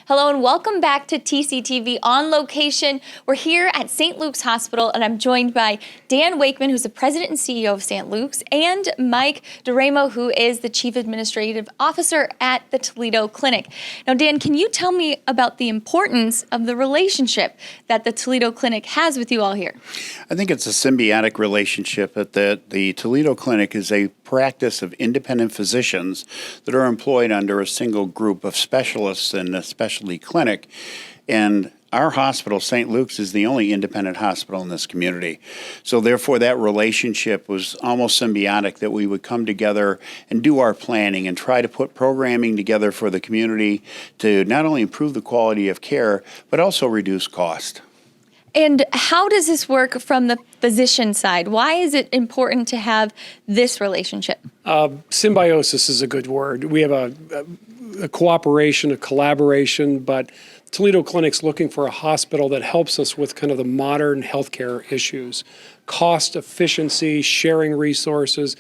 Hello and welcome back to TCTV On Location. We're here at St. Luke's Hospital and I'm joined by Dan Wakeman, who's the president and CEO of St. Luke's, and Mike Duramo, who is the chief administrative officer at the Toledo Clinic. Now, Dan, can you tell me about the importance of the relationship that the Toledo Clinic has with you all here? I think it's a symbiotic relationship that the Toledo Clinic is a practice of independent physicians that are employed under a single group of specialists in a specialty clinic. And our hospital, St. Luke's, is the only independent hospital in this community. So therefore, that relationship was almost symbiotic, that we would come together and do our planning and try to put programming together for the community to not only improve the quality of care, but also reduce cost. And how does this work from the physician side? Why is it important to have this relationship? Symbiosis is a good word. We have a cooperation, a collaboration, but Toledo Clinic's looking for a hospital that helps us with kind of the modern healthcare issues, cost efficiency, sharing resources.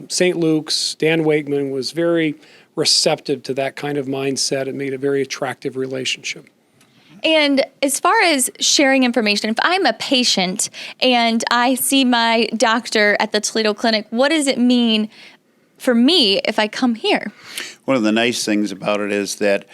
St. Luke's, Dan Wakeman was very receptive to that kind of mindset and made a very attractive relationship. And as far as sharing information, if I'm a patient and I see my doctor at the Toledo Clinic, what does it mean for me if I come here? One of the nice things about it is that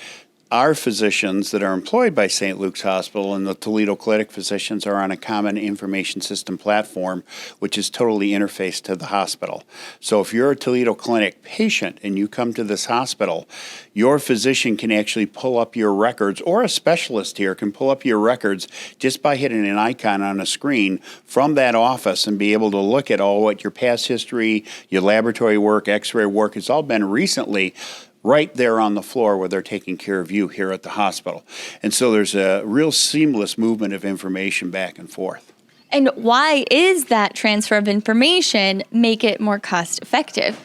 our physicians that are employed by St. Luke's Hospital and the Toledo Clinic physicians are on a common information system platform, which is totally interfaced to the hospital. So if you're a Toledo Clinic patient and you come to this hospital, your physician can actually pull up your records, or a specialist here can pull up your records just by hitting an icon on a screen from that office and be able to look at all what your past history, your laboratory work, x-ray work, it's all been recently right there on the floor where they're taking care of you here at the hospital. And so there's a real seamless movement of information back and forth. And why is that transfer of information make it more cost effective?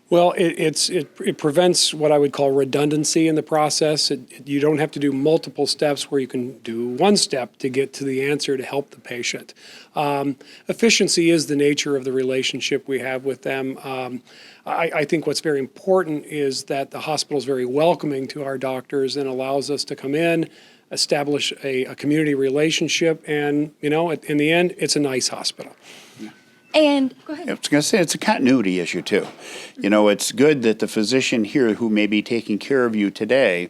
Well, it prevents what I would call redundancy in the process. You don't have to do multiple steps where you can do one step to get to the answer to help the patient. Efficiency is the nature of the relationship we have with them. I think what's very important is that the hospital is very welcoming to our doctors and allows us to come in, establish a community relationship, and, you know, in the end, it's a nice hospital. And go ahead. I was going to say it's a continuity issue too. You know, it's good that the physician here who may be taking care of you today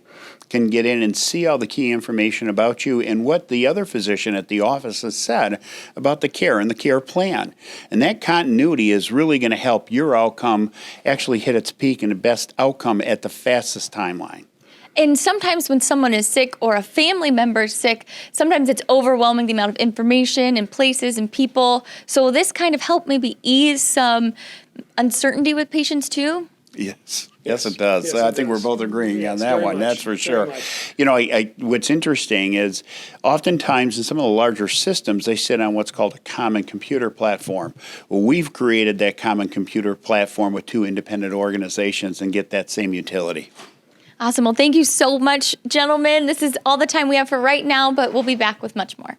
can get in and see all the key information about you and what the other physician at the office has said about the care and the care plan. And that continuity is really going to help your outcome actually hit its peak and the best outcome at the fastest timeline. And sometimes when someone is sick or a family member is sick, sometimes it's overwhelming, the amount of information and places and people. So will this kind of help maybe ease some uncertainty with patients too? Yes, it does. Yes, I think we're both agreeing on that one. That's for sure. You know, what's interesting is oftentimes in some of the larger systems, they sit on what's called a common computer platform. Well, we've created that common computer platform with two independent organizations and get that same utility. Awesome. Well, thank you so much, gentlemen. This is all the time we have for right now, but we'll be back with much more.